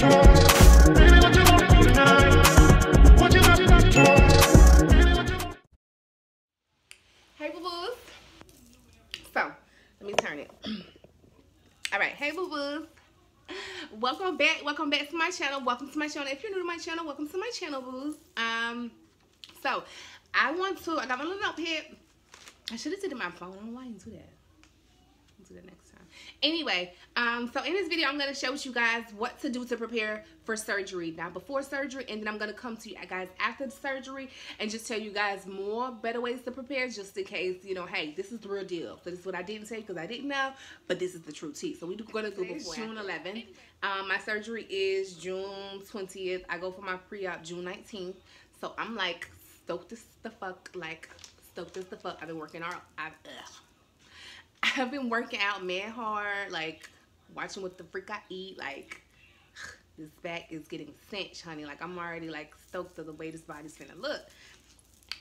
Hey boo-boos. So, let me turn it. Alright, hey boo-boos. Welcome back to my channel. Welcome to my channel. If you're new to my channel, welcome to my channel, boos. So I got my little notepad. I should have did it on my phone. I don't know why I didn't do that. I'll do that next time. Anyway, so in this video, I'm going to show you guys what to do to prepare for surgery. Now, before surgery, and then I'm going to come to you guys after the surgery and just tell you guys more better ways to prepare, just in case, you know, hey, this is the real deal. So this is what I didn't say because I didn't know, but this is the true tea. So we're going to do before June 11th. My surgery is June 20th. I go for my pre-op June 19th. So I'm like stoked as the fuck, I've been working out. I've been working out mad hard, like watching what the freak I eat. Like this back is getting cinched, honey. Like I'm already like stoked of the way this body's finna look.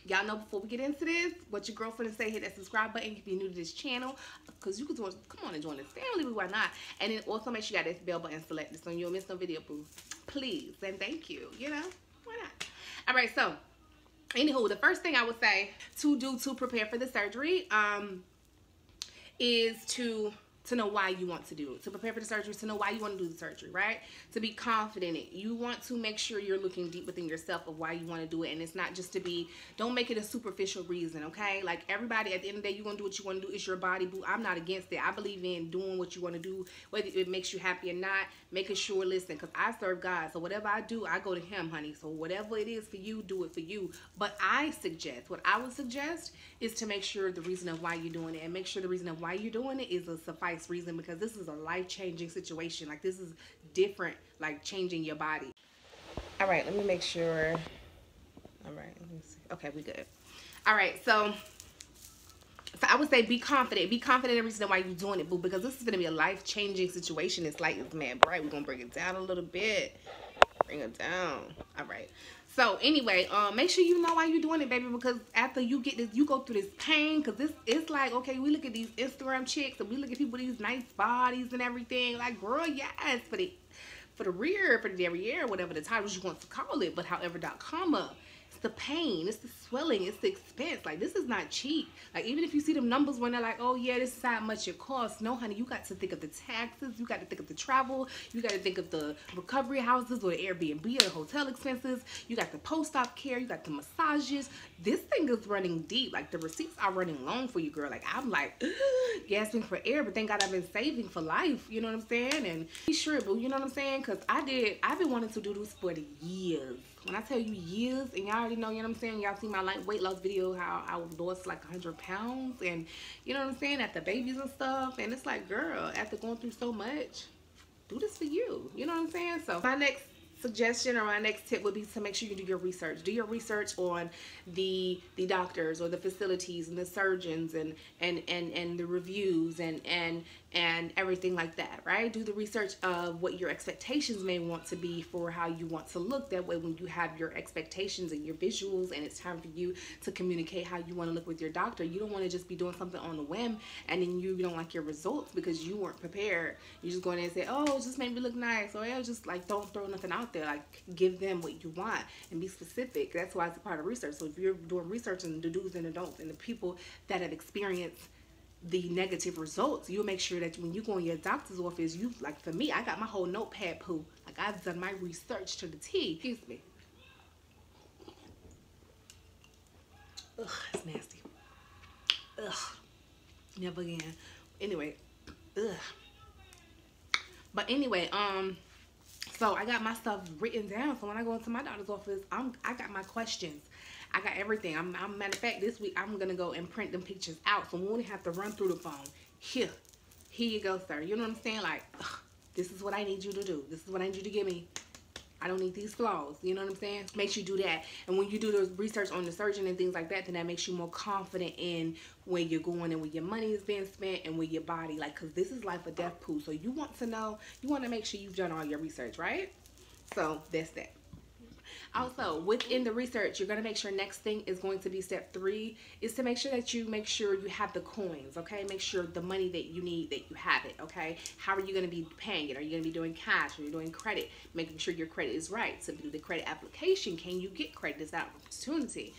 Y'all know before we get into this, what your girlfriend say, hit that subscribe button if you're new to this channel, because you can come on and join this family, why not? And then also make sure you got that bell button selected so you don't miss no video, boo. Please and thank you. You know, why not? All right, so anywho, the first thing I would say to do to prepare for the surgery is to know why you want to do it. To prepare for the surgery, to know why you want to do the surgery, right? To be confident in it. You want to make sure you're looking deep within yourself of why you want to do it. And it's not just to be, don't make it a superficial reason, okay? Like everybody, at the end of the day, you're going to do what you want to do. It's your body, boo. I'm not against it. I believe in doing what you want to do, whether it makes you happy or not, making sure, listen, because I serve God. So whatever I do, I go to him, honey. So whatever it is for you, do it for you. But what I would suggest is to make sure the reason of why you're doing it, and make sure the reason of why you're doing it is a suffice reason, because this is a life-changing situation. Like this is different, like changing your body. All right, let me make sure. All right, let me see. Okay, we good. All right, so I would say be confident. Be confident in the reason why you're doing it, boo, because this is going to be a life-changing situation. It's like, it's mad bright. We're going to bring it down a little bit. Bring it down. All right. So anyway, make sure you know why you're doing it, baby, because after you get this, you go through this pain, because it's like, okay, we look at these Instagram chicks and we look at people with these nice bodies and everything, like, girl, yes, for the rear, for the derriere, whatever the titles you want to call it, but however.com up. The pain, it's the swelling, it's the expense. Like this is not cheap. Like even if you see them numbers when they're like, oh yeah, this is how much it costs. No, honey, you got to think of the taxes, you got to think of the travel, you got to think of the recovery houses or the Airbnb or the hotel expenses. You got the post-op care, you got the massages. This thing is running deep. Like the receipts are running long for you, girl. Like I'm like gasping for air, but thank God I've been saving for life. You know what I'm saying? And be sure, boo. You know what I'm saying? Because I've been wanting to do this for years. When I tell you years, and y'all already know, you know what I'm saying? Y'all seen my weight loss video, how I lost like 100 pounds. And you know what I'm saying? After babies and stuff. And it's like, girl, after going through so much, do this for you. You know what I'm saying? So my next suggestion or my next tip would be to make sure you do your research. Do your research on the doctors or the facilities and the surgeons and the reviews and everything like that, right? Do the research of what your expectations may want to be for how you want to look. That way when you have your expectations and your visuals and it's time for you to communicate how you want to look with your doctor, you don't want to just be doing something on a whim and then you don't like your results because you weren't prepared. You just go in there and say, oh, it just made me look nice, or yeah, just like don't throw nothing out there. Like give them what you want and be specific. That's why it's a part of research. So if you're doing research and the do's and the don'ts and the people that have experienced the negative results, you'll make sure that when you go in your doctor's office, you, like for me, I got my whole notepad, poo. Like I've done my research to the T. Excuse me. Ugh, it's nasty. Ugh, never again. Anyway, ugh. But anyway, so I got my stuff written down. So when I go into my doctor's office, I got my questions. I got everything. Matter of fact, this week I'm gonna go and print them pictures out, so we won't have to run through the phone. Here you go, sir. You know what I'm saying? Like, this is what I need you to do. This is what I need you to give me. I don't need these flaws. You know what I'm saying? Makes you do that. And when you do the research on the surgeon and things like that, then that makes you more confident in where you're going and where your money is being spent and where your body, like, because this is life or death, poo. So you want to know, you want to make sure you've done all your research, right? So that's that. Also, within the research, you're going to make sure next thing is going to be step 3 is to make sure that you have the coins, okay? Make sure the money that you need, that you have it, okay? How are you going to be paying it? Are you going to be doing cash? Are you doing credit? Making sure your credit is right. So do the credit application. Can you get credit? Is that an opportunity?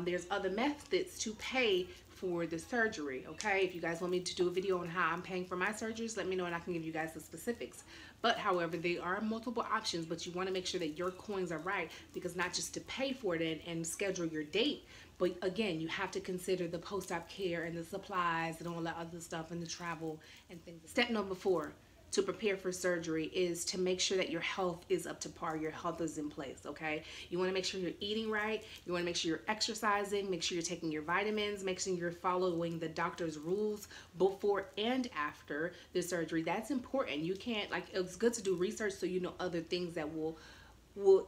There's other methods to pay for the surgery, okay? If you guys want me to do a video on how I'm paying for my surgeries, let me know and I can give you guys the specifics. But however, there are multiple options, but you want to make sure that your coins are right, because not just to pay for it and schedule your date, but again, you have to consider the post-op care and the supplies and all that other stuff and the travel and things. Step number 4 to prepare for surgery is to make sure that your health is up to par, your health is in place, okay? You want to make sure you're eating right, you want to make sure you're exercising, make sure you're taking your vitamins, make sure you're following the doctor's rules before and after the surgery. That's important. You can't, like, it's good to do research so you know other things that will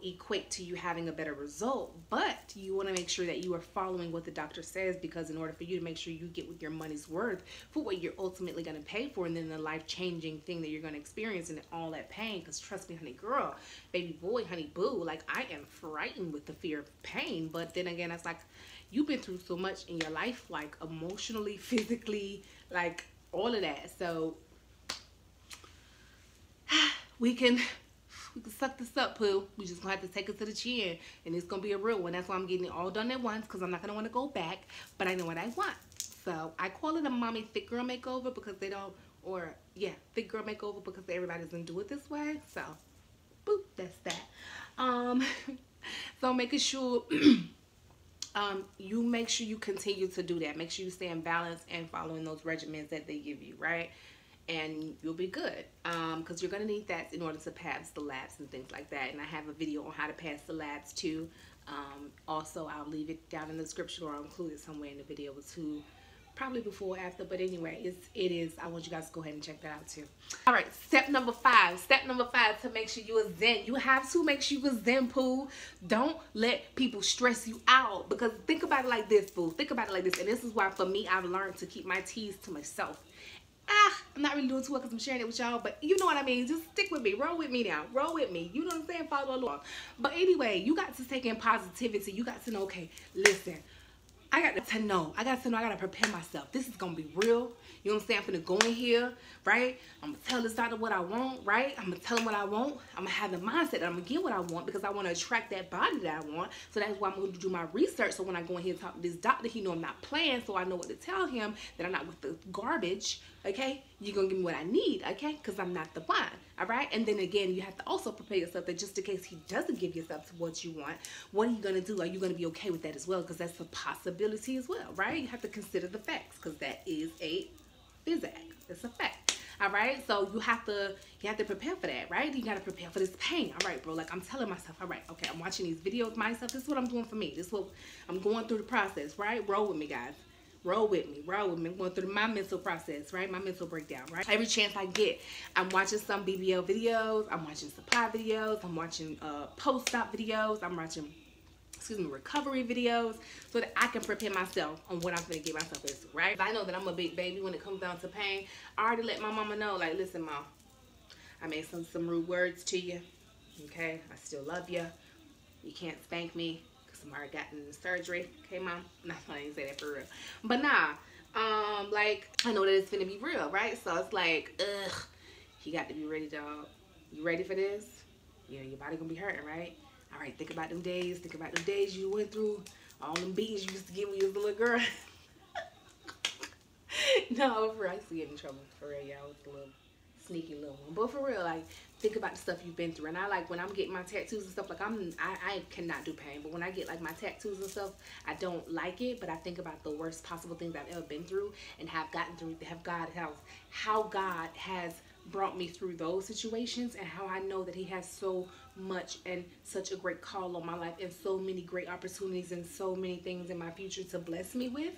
equate to you having a better result, but you want to make sure that you are following what the doctor says, because in order for you to make sure you get what your money's worth for what you're ultimately going to pay for, and then the life-changing thing that you're going to experience and all that pain, because trust me, honey girl, baby boy, honey boo, like, I am frightened with the fear of pain. But then again, it's like, you've been through so much in your life, like emotionally, physically, like all of that. So we can suck this up, poo. We just gonna have to take it to the chin, and it's gonna be a real one. That's why I'm getting it all done at once, because I'm not gonna want to go back, but I know what I want. So I call it a mommy thick girl makeover, because they don't, or yeah, thick girl makeover, because everybody doesn't do it this way. So boop, that's that. So making sure you make sure you continue to do that. Make sure you stay in balance and following those regimens that they give you, right? And you'll be good, because you're going to need that in order to pass the labs and things like that. And I have a video on how to pass the labs too. Also, I'll leave it down in the description, or I'll include it somewhere in the video too, probably before or after. But anyway, it is, I want you guys to go ahead and check that out too. All right, step number 5 to make sure you are zen. You have to make sure you are zen, poo. Don't let people stress you out, because think about it like this, poo. Think about it like this, and this is why for me, I've learned to keep my teas to myself. I'm not really doing too well because I'm sharing it with y'all, but you know what I mean. Just stick with me. Roll with me now. Roll with me. You know what I'm saying? Follow along. But anyway, you got to take in positivity. You got to know, okay, listen, I got to know. I got to prepare myself. This is going to be real. You know what I'm saying? I'm finna go in here, right? I'm going to tell this doctor what I want, right? I'm going to tell him what I want. I'm going to have the mindset that I'm going to get what I want, because I want to attract that body that I want. So that's why I'm going to do my research. So when I go in here and talk to this doctor, he know I'm not playing, so I know what to tell him, that I'm not with the garbage, okay? You're going to give me what I need, okay? Because I'm not the one, all right? And then again, you have to also prepare yourself that just in case he doesn't give yourself to what you want, what are you going to do? Are you going to be okay with that as well? Because that's a possibility as well, right? You have to consider the facts, because that is a physic. It's a fact. All right, so you have to prepare for that, right? You got to prepare for this pain. All right, bro, like I'm telling myself, all right, okay, I'm watching these videos myself. This is what I'm doing for me. This is what I'm going through the process, right? Roll with me, guys. Roll with me. Roll with me. I'm going through my mental process, right? My mental breakdown, right? Every chance I get, I'm watching some BBL videos. I'm watching supply videos. I'm watching post-op videos. I'm watching, recovery videos, so that I can prepare myself on what I'm going to get myself into, right? I know that I'm a big baby when it comes down to pain. I already let my mama know, like, listen, Mom, I made some rude words to you, okay? I still love you. You can't spank me, because I'm already gotten the surgery, okay, Mom? Not I didn't say that for real. But nah, like, I know that it's gonna be real, right? So it's like, ugh, you got to be ready, dog. You ready for this? You know, your body gonna be hurting, right? All right, think about them days. Think about them days you went through. All them beatings you used to get when you was a little girl. No, for real, I used to get in trouble. For real, y'all. I was a little sneaky little one. But for real, like, think about the stuff you've been through. And I like, when I'm getting my tattoos and stuff, like, I cannot do pain. But when I get, like, my tattoos and stuff, I don't like it. But I think about the worst possible things I've ever been through and have gotten through. How God has brought me through those situations, and how I know that he has so much and such a great call on my life, and so many great opportunities and so many things in my future to bless me with,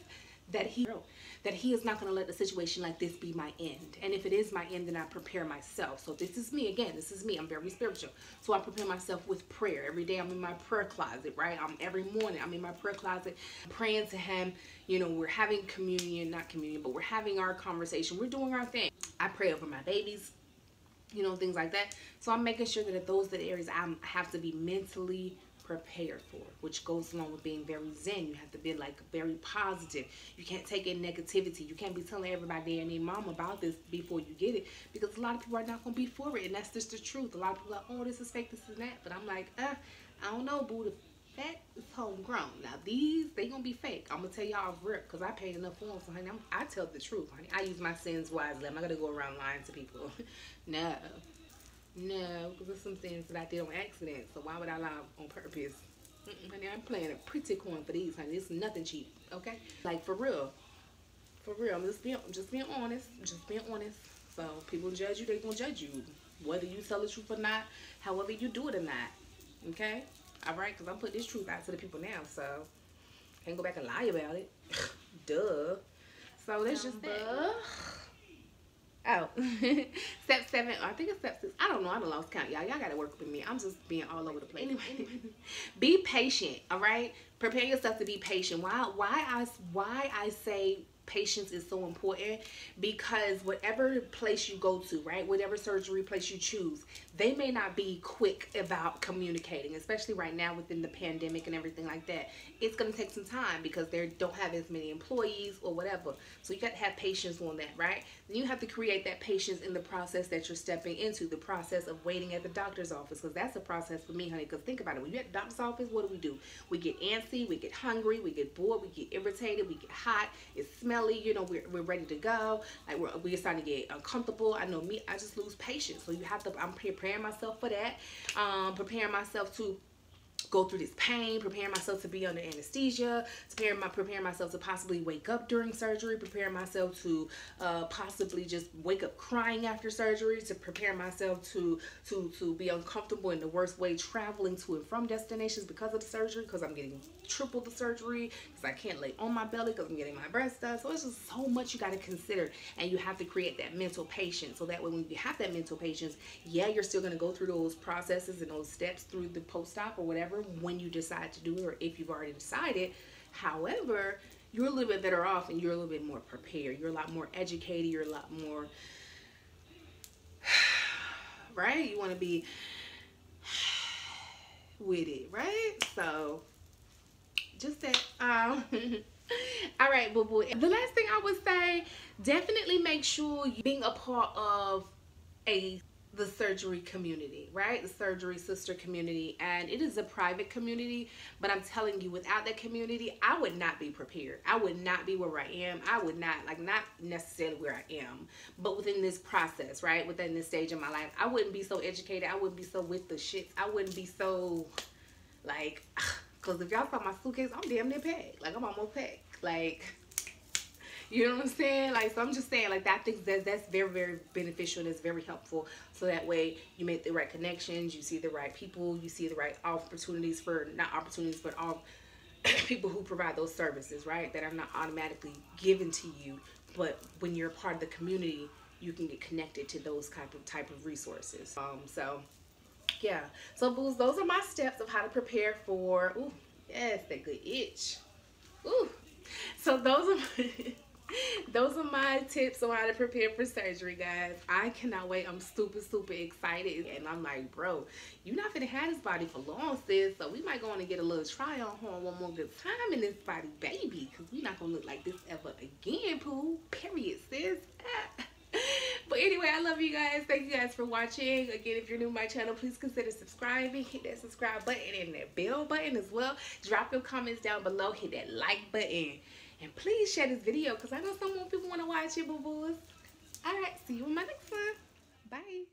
that he is not going to let a situation like this be my end. And if it is my end, then I prepare myself. So this is me. Again, this is me. I'm very spiritual. So I prepare myself with prayer. Every day I'm in my prayer closet, right? Every morning I'm in my prayer closet praying to him. You know, we're having communion, not communion, but we're having our conversation. We're doing our thing. I pray over my babies, you know, things like that. So I'm making sure that at those areas I have to be mentally prepared for, which goes along with being very zen. You have to be like very positive. You can't take in negativity. You can't be telling everybody and their mom about this before you get it, because a lot of people are not going to be for it, and that's just the truth. A lot of people are like, oh, this is fake, this is that, but I'm like, I don't know, boo. The fat is homegrown. Now these, they gonna be fake. I'm gonna tell y'all off rip, because I paid enough for them, so honey, I tell the truth, honey. I use my sins wisely. I'm not gonna go around lying to people. No, because there's some things that I did on accident, so why would I lie on purpose? Honey, I'm playing a pretty coin for these, honey. It's nothing cheap, okay? Like, for real. For real. I'm just being honest. Just being honest. So, people judge you, they gonna judge you. Whether you tell the truth or not, however you do it or not. Okay? Alright? Because I'm putting this truth out to the people now, so can't go back and lie about it. Duh. So, let's just oh, step 7, I think it's step 6. I don't know. I done lost count, y'all. Y'all gotta work with me. I'm just being all over the place. Anyway, be patient. All right, prepare yourself to be patient. Why I say patience is so important, because whatever place you go to, right, whatever surgery place you choose, they may not be quick about communicating, especially right now within the pandemic and everything like that. It's going to take some time because they don't have as many employees or whatever. So you got to have patience on that, right? Then you have to create that patience in the process that you're stepping into, the process of waiting at the doctor's office, because that's a process for me, honey. Because think about it, when you're at the doctor's office, what do? We get antsy, we get hungry, we get bored, we get irritated, we get hot, it's smelly, you know, we're ready to go, like we're starting to get uncomfortable. I know me, I just lose patience. So you have to, I'm preparing myself for that, preparing myself to go through this pain, preparing myself to be under anesthesia, preparing myself to possibly wake up during surgery, preparing myself to possibly just wake up crying after surgery, to prepare myself to be uncomfortable in the worst way traveling to and from destinations because of the surgery, because I'm getting triple the surgery, because I can't lay on my belly because I'm getting my breast done. So it's just so much you got to consider, and you have to create that mental patience, so that way when you have that mental patience, yeah, you're still going to go through those processes and those steps through the post-op or whatever when you decide to do it, or if you've already decided. However, you're a little bit better off and you're a little bit more prepared. You're a lot more educated. You're a lot more, right? You want to be with it, right? So just that. All right, boo boo. The last thing I would say, definitely make sure you're being a part of the surgery community, right? The surgery sister community. And it is a private community, but I'm telling you, without that community, I would not be prepared. I would not be where I am. I would not, like, not necessarily where I am, but within this process, right? Within this stage of my life, I wouldn't be so educated. I wouldn't be so with the shits. I wouldn't be so, like, because if y'all saw my suitcase, I'm damn near packed. Like, I'm almost packed. Like, you know what I'm saying? Like, so I'm just saying, like, I think that's very, very beneficial, and it's very helpful. So that way you make the right connections, you see the right people, you see the right opportunities for, not opportunities, but all people who provide those services, right? That are not automatically given to you, but when you're a part of the community, you can get connected to those type of resources. So yeah. So boos, those are my steps of how to prepare for, ooh, yes, that good itch. Ooh. So those are my tips on how to prepare for surgery, guys. I cannot wait. I'm super, super excited. And I'm like, bro, you're not gonna have this body for long, sis. So we might go on and get a little try on one more good time in this body, baby. Because we're not gonna look like this ever again, poo. Period, sis. But anyway, I love you guys. Thank you guys for watching. Again, if you're new to my channel, please consider subscribing. Hit that subscribe button and that bell button as well. Drop your comments down below. Hit that like button. And please share this video, because I know some more people want to watch it, boo-boos. Alright, see you in my next one. Bye.